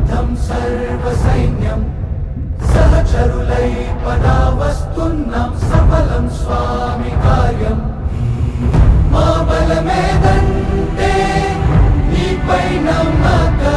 సిద్ధం సర్వ సైన్యం సహచరులై పదా వస్తున్నాం సఫలం స్వామి కార్యం మా బలమేదంటే నీపై నమ్మకం